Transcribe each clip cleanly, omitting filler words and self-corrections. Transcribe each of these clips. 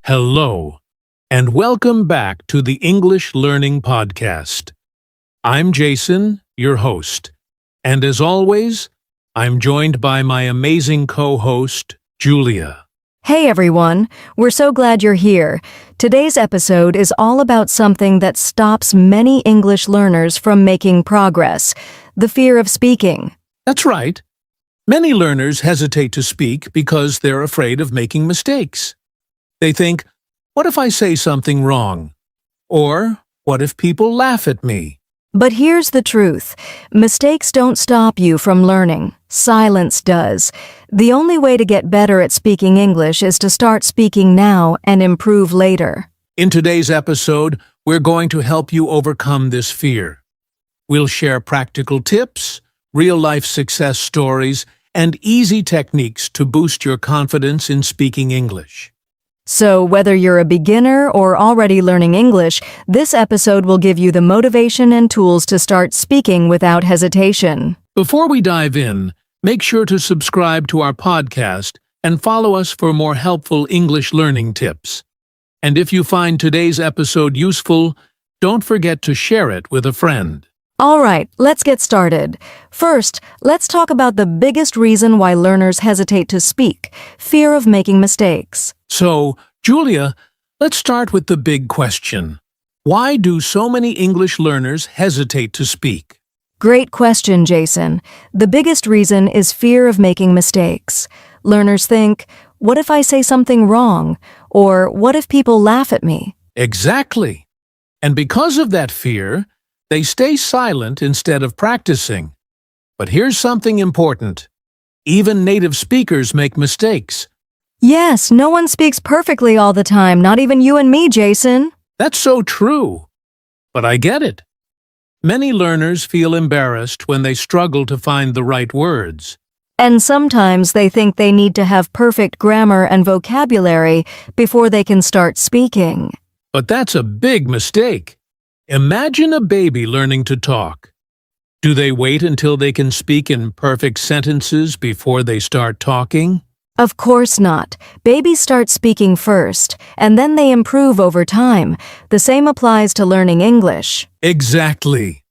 Hello, and welcome back to the English Learning Podcast. I'm Jason, your host, and as always, I'm joined by my amazing co-host, Julia. Hey everyone, we're so glad you're here. Today's episode is all about something that stops many English learners from making progress, the fear of speaking. That's right. Many learners hesitate to speak because they're afraid of making mistakes. They think, what if I say something wrong? Or, what if people laugh at me? But here's the truth. Mistakes don't stop you from learning. Silence does. The only way to get better at speaking English is to start speaking now and improve later. In today's episode, we're going to help you overcome this fear. We'll share practical tips, real-life success stories, and easy techniques to boost your confidence in speaking English. So whether you're a beginner or already learning English, this episode will give you the motivation and tools to start speaking without hesitation. Before we dive in, make sure to subscribe to our podcast and follow us for more helpful English learning tips. And if you find today's episode useful, don't forget to share it with a friend. All right, let's get started. First, let's talk about the biggest reason why learners hesitate to speak: fear of making mistakes. So, Julia, let's start with the big question. Why do so many English learners hesitate to speak? Great question, Jason. The biggest reason is fear of making mistakes. Learners think, what if I say something wrong? Or what if people laugh at me? Exactly. And because of that fear, they stay silent instead of practicing. But here's something important. Even native speakers make mistakes. Yes, no one speaks perfectly all the time, not even you and me, Jason. That's so true. But I get it. Many learners feel embarrassed when they struggle to find the right words. And sometimes they think they need to have perfect grammar and vocabulary before they can start speaking. But that's a big mistake. Imagine a baby learning to talk. Do they wait until they can speak in perfect sentences before they start talking? Of course not. Babies start speaking first, and then they improve over time. The same applies to learning English. Exactly.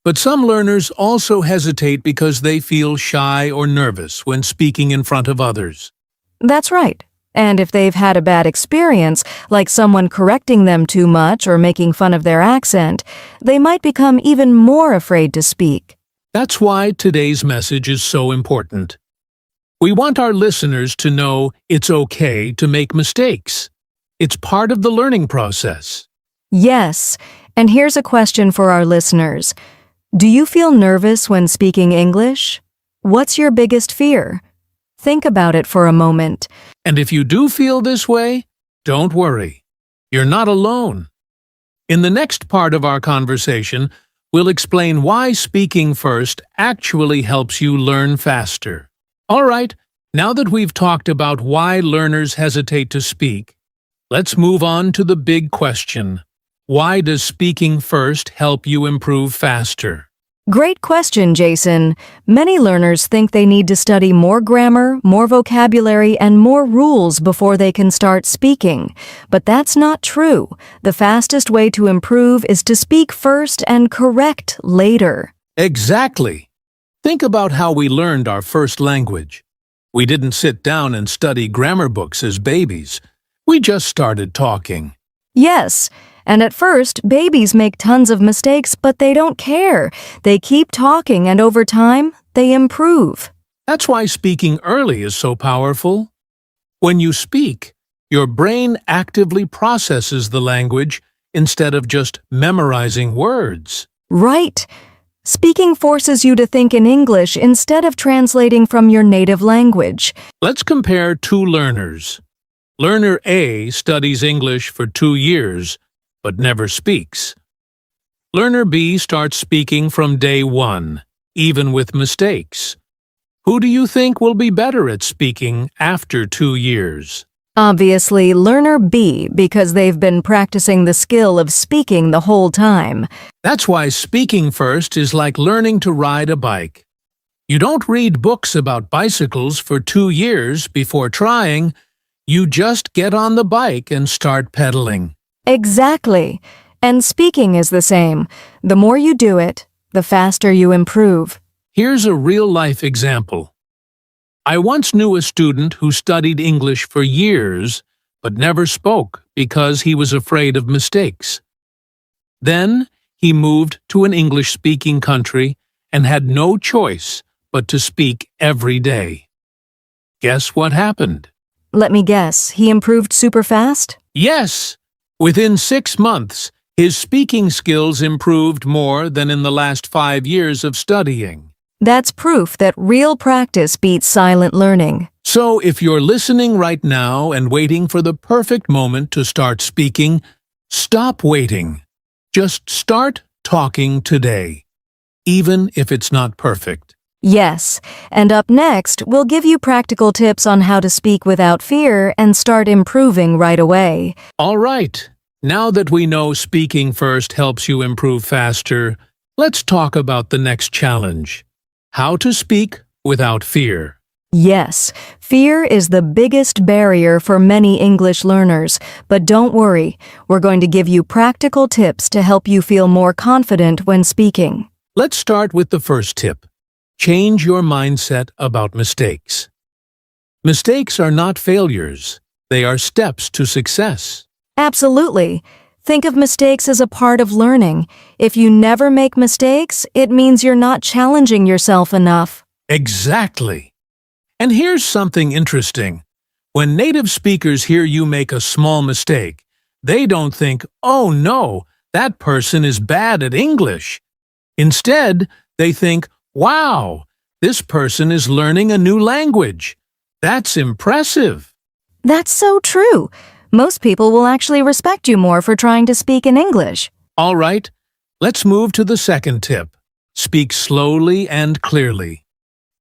But some learners also hesitate because they feel shy or nervous when speaking in front of others. That's right. And if they've had a bad experience, like someone correcting them too much or making fun of their accent, they might become even more afraid to speak. That's why today's message is so important. We want our listeners to know it's okay to make mistakes. It's part of the learning process. Yes, and here's a question for our listeners. Do you feel nervous when speaking English? What's your biggest fear? Think about it for a moment. And if you do feel this way, don't worry. You're not alone. In the next part of our conversation, we'll explain why speaking first actually helps you learn faster. All right, now that we've talked about why learners hesitate to speak, let's move on to the big question. Why does speaking first help you improve faster? Great question, Jason. Many learners think they need to study more grammar, more vocabulary, and more rules before they can start speaking. But that's not true. The fastest way to improve is to speak first and correct later. Exactly. Think about how we learned our first language. We didn't sit down and study grammar books as babies. We just started talking. Yes. And at first, babies make tons of mistakes, but they don't care. They keep talking, and over time, they improve. That's why speaking early is so powerful. When you speak, your brain actively processes the language instead of just memorizing words. Right. Speaking forces you to think in English instead of translating from your native language. Let's compare two learners. Learner A studies English for 2 years, but never speaks. Learner B starts speaking from day one, even with mistakes. Who do you think will be better at speaking after 2 years? Obviously, learner B, because they've been practicing the skill of speaking the whole time. That's why speaking first is like learning to ride a bike. You don't read books about bicycles for 2 years before trying. You just get on the bike and start pedaling. Exactly. And speaking is the same. The more you do it, the faster you improve. Here's a real-life example. I once knew a student who studied English for years but never spoke because he was afraid of mistakes. Then he moved to an English-speaking country and had no choice but to speak every day. Guess what happened? Let me guess, he improved super fast? Yes! Within 6 months, his speaking skills improved more than in the last 5 years of studying. That's proof that real practice beats silent learning. So if you're listening right now and waiting for the perfect moment to start speaking, stop waiting. Just start talking today, even if it's not perfect. Yes, and up next, we'll give you practical tips on how to speak without fear and start improving right away. All right, now that we know speaking first helps you improve faster, let's talk about the next challenge. How to speak without fear. Yes, fear is the biggest barrier for many English learners, but don't worry, we're going to give you practical tips to help you feel more confident when speaking. Let's start with the first tip. Change your mindset about mistakes. Mistakes are not failures. They are steps to success. Absolutely. Think of mistakes as a part of learning. If you never make mistakes, it means you're not challenging yourself enough. Exactly. And here's something interesting. When native speakers hear you make a small mistake, they don't think, "Oh no, that person is bad at English." Instead, they think, "Wow, this person is learning a new language. That's impressive." That's so true. Most people will actually respect you more for trying to speak in English. All right, let's move to the second tip. Speak slowly and clearly.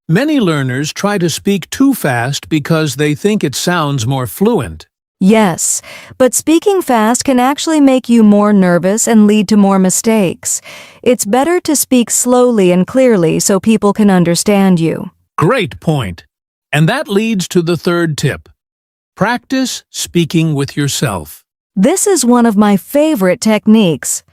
Many learners try to speak too fast because they think it sounds more fluent. Yes, but speaking fast can actually make you more nervous and lead to more mistakes. It's better to speak slowly and clearly so people can understand you. Great point. And that leads to the third tip. Practice speaking with yourself. This is one of my favorite techniques.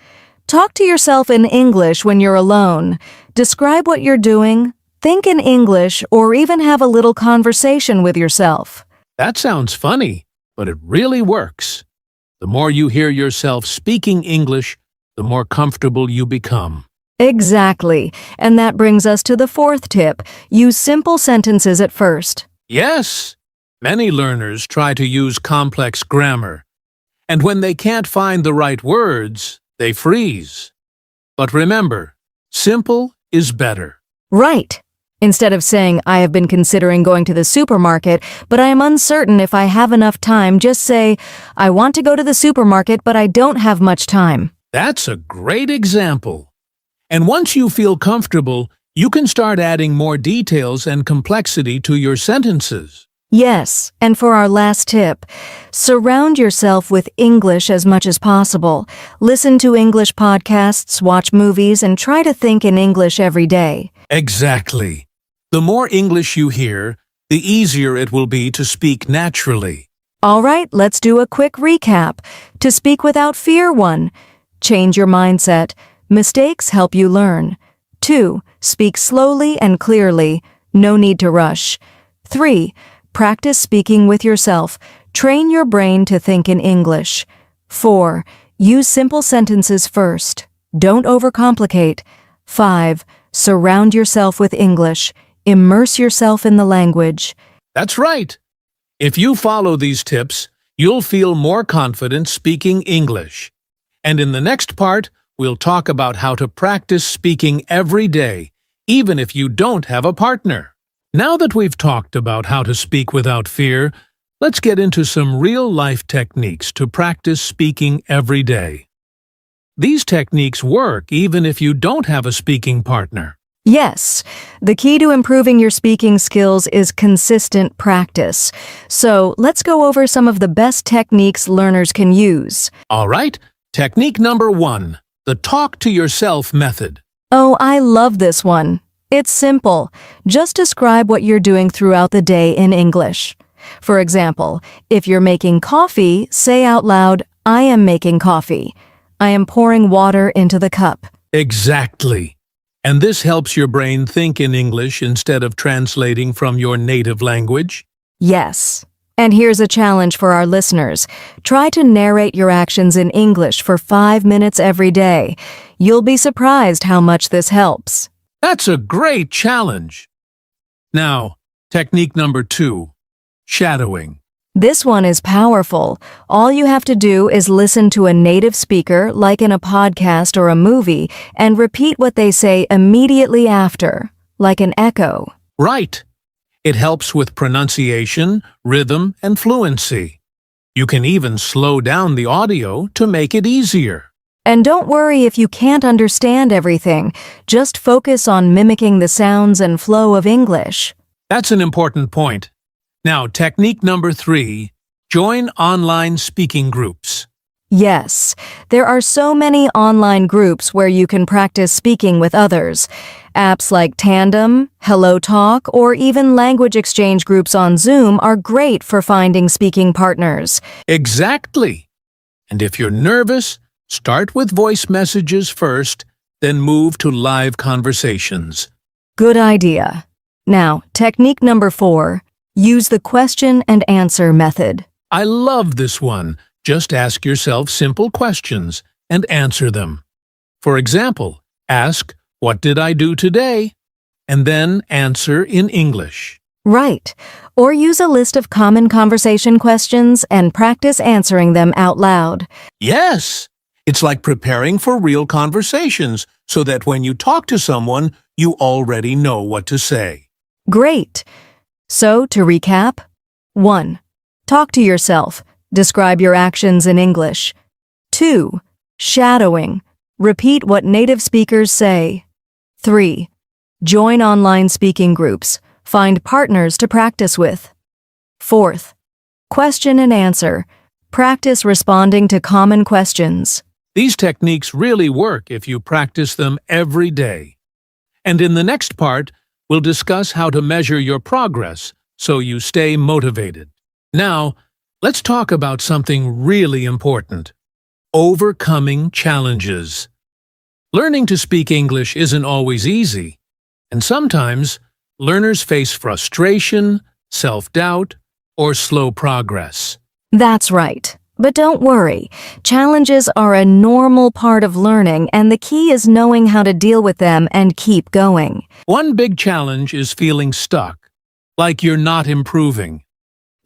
Talk to yourself in English when you're alone. Describe what you're doing, think in English, or even have a little conversation with yourself. That sounds funny, but it really works. The more you hear yourself speaking English, the more comfortable you become. Exactly. And that brings us to the fourth tip. Use simple sentences at first. Yes, many learners try to use complex grammar, and when they can't find the right words, they freeze. But remember, simple is better. Right. Instead of saying, "I have been considering going to the supermarket, but I am uncertain if I have enough time," just say, "I want to go to the supermarket, but I don't have much time." That's a great example. And once you feel comfortable, you can start adding more details and complexity to your sentences. Yes, and for our last tip, surround yourself with English as much as possible. Listen to English podcasts, watch movies, and try to think in English every day. Exactly. The more English you hear, the easier it will be to speak naturally. All right, let's do a quick recap. To speak without fear: 1. Change your mindset. Mistakes help you learn. 2. Speak slowly and clearly. No need to rush. 3. Practice speaking with yourself. Train your brain to think in English. 4. Use simple sentences first. Don't overcomplicate. 5. Surround yourself with English. Immerse yourself in the language. That's right. If you follow these tips, you'll feel more confident speaking English. And in the next part, we'll talk about how to practice speaking every day, even if you don't have a partner. Now that we've talked about how to speak without fear, let's get into some real-life techniques to practice speaking every day. These techniques work even if you don't have a speaking partner. Yes, the key to improving your speaking skills is consistent practice. So let's go over some of the best techniques learners can use. All right, technique number 1, the talk to yourself method. Oh, I love this one. It's simple. Just describe what you're doing throughout the day in English. For example, if you're making coffee, say out loud, I am making coffee. I am pouring water into the cup. Exactly. And this helps your brain think in English instead of translating from your native language. Yes. And here's a challenge for our listeners. Try to narrate your actions in English for 5 minutes every day. You'll be surprised how much this helps. That's a great challenge. Now, technique number 2, shadowing. This one is powerful. All you have to do is listen to a native speaker, like in a podcast or a movie, and repeat what they say immediately after, like an echo. Right. It helps with pronunciation, rhythm, and fluency. You can even slow down the audio to make it easier. And don't worry if you can't understand everything. Just focus on mimicking the sounds and flow of English. That's an important point. Now, technique number 3, join online speaking groups. Yes, there are so many online groups where you can practice speaking with others. Apps like Tandem, Hello Talk, or even language exchange groups on Zoom are great for finding speaking partners. Exactly. And if you're nervous, start with voice messages first, then move to live conversations. Good idea. Now, technique number 4, use the question and answer method. I love this one. Just ask yourself simple questions and answer them. For example, ask, "What did I do today?" and then answer in English. Right. Or use a list of common conversation questions and practice answering them out loud. Yes, it's like preparing for real conversations so that when you talk to someone, you already know what to say. Great. So, to recap, 1. Talk to yourself. Describe your actions in English. 2. Shadowing. Repeat what native speakers say. 3. Join online speaking groups. Find partners to practice with. 4th. Question and answer. Practice responding to common questions. These techniques really work if you practice them every day. And in the next part, we'll discuss how to measure your progress so you stay motivated. Now, let's talk about something really important: overcoming challenges. Learning to speak English isn't always easy, and sometimes learners face frustration, self-doubt, or slow progress. That's right. But don't worry. Challenges are a normal part of learning, and the key is knowing how to deal with them and keep going. One big challenge is feeling stuck, like you're not improving.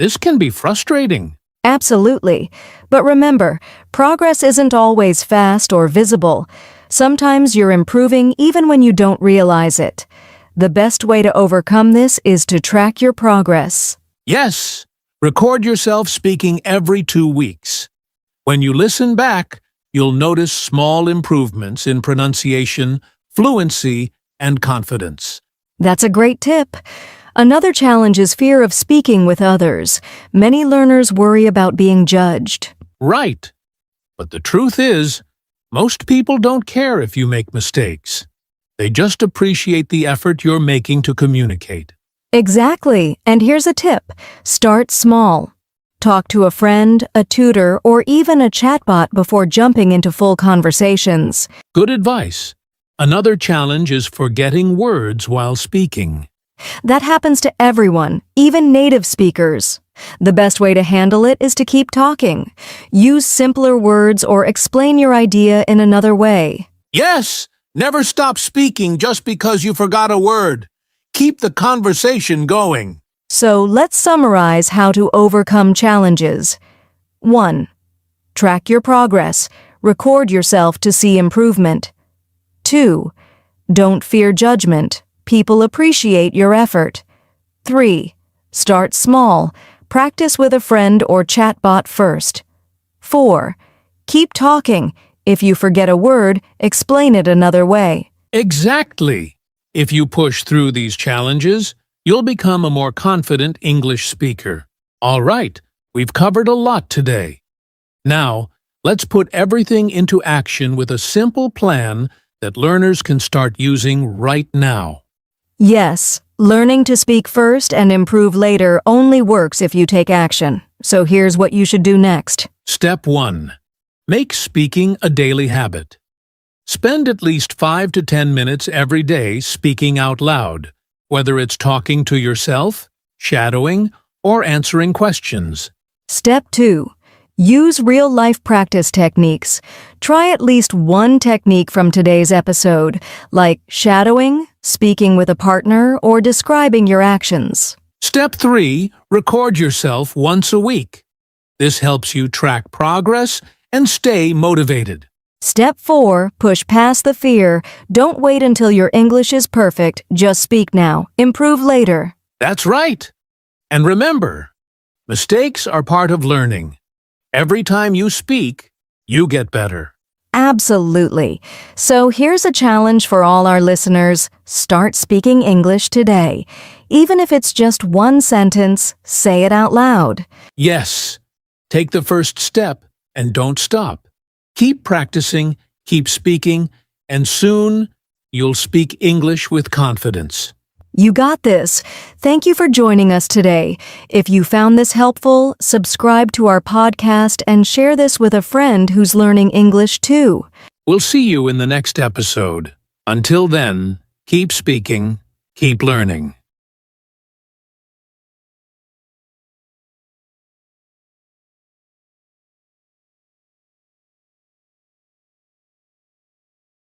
This can be frustrating. Absolutely. But remember, progress isn't always fast or visible. Sometimes you're improving even when you don't realize it. The best way to overcome this is to track your progress. Yes, record yourself speaking every 2 weeks. When you listen back, you'll notice small improvements in pronunciation, fluency, and confidence. That's a great tip. Another challenge is fear of speaking with others. Many learners worry about being judged. Right. But the truth is, most people don't care if you make mistakes. They just appreciate the effort you're making to communicate. Exactly. And here's a tip. Start small. Talk to a friend, a tutor, or even a chatbot before jumping into full conversations. Good advice. Another challenge is forgetting words while speaking. That happens to everyone, even native speakers. The best way to handle it is to keep talking. Use simpler words or explain your idea in another way. Yes, never stop speaking just because you forgot a word. Keep the conversation going. So let's summarize how to overcome challenges. 1. Track your progress. Record yourself to see improvement. 2. Don't fear judgment. People appreciate your effort. 3. Start small. Practice with a friend or chatbot first. 4. Keep talking. If you forget a word, explain it another way. Exactly. If you push through these challenges, you'll become a more confident English speaker. All right, we've covered a lot today. Now, let's put everything into action with a simple plan that learners can start using right now. Yes, Learning to speak first and improve later only works if you take action. So here's what you should do next. Step 1. Make speaking a daily habit. Spend at least 5 to 10 minutes every day speaking out loud, whether it's talking to yourself, shadowing, or answering questions. Step 2. Use real-life practice techniques. Try at least one technique from today's episode, like shadowing, speaking with a partner, or describing your actions. Step 3. Record yourself once a week. This helps you track progress and stay motivated. Step 4. Push past the fear. Don't wait until your English is perfect. Just speak now. Improve later. That's right. And remember, mistakes are part of learning. Every time you speak, you get better. Absolutely. So here's a challenge for all our listeners. Start speaking English today. Even if it's just one sentence, say it out loud. Yes, take the first step and don't stop. Keep practicing, keep speaking, and soon you'll speak English with confidence. You got this. Thank you for joining us today. If you found this helpful, subscribe to our podcast and share this with a friend who's learning English too. We'll see you in the next episode. Until then, keep speaking, keep learning.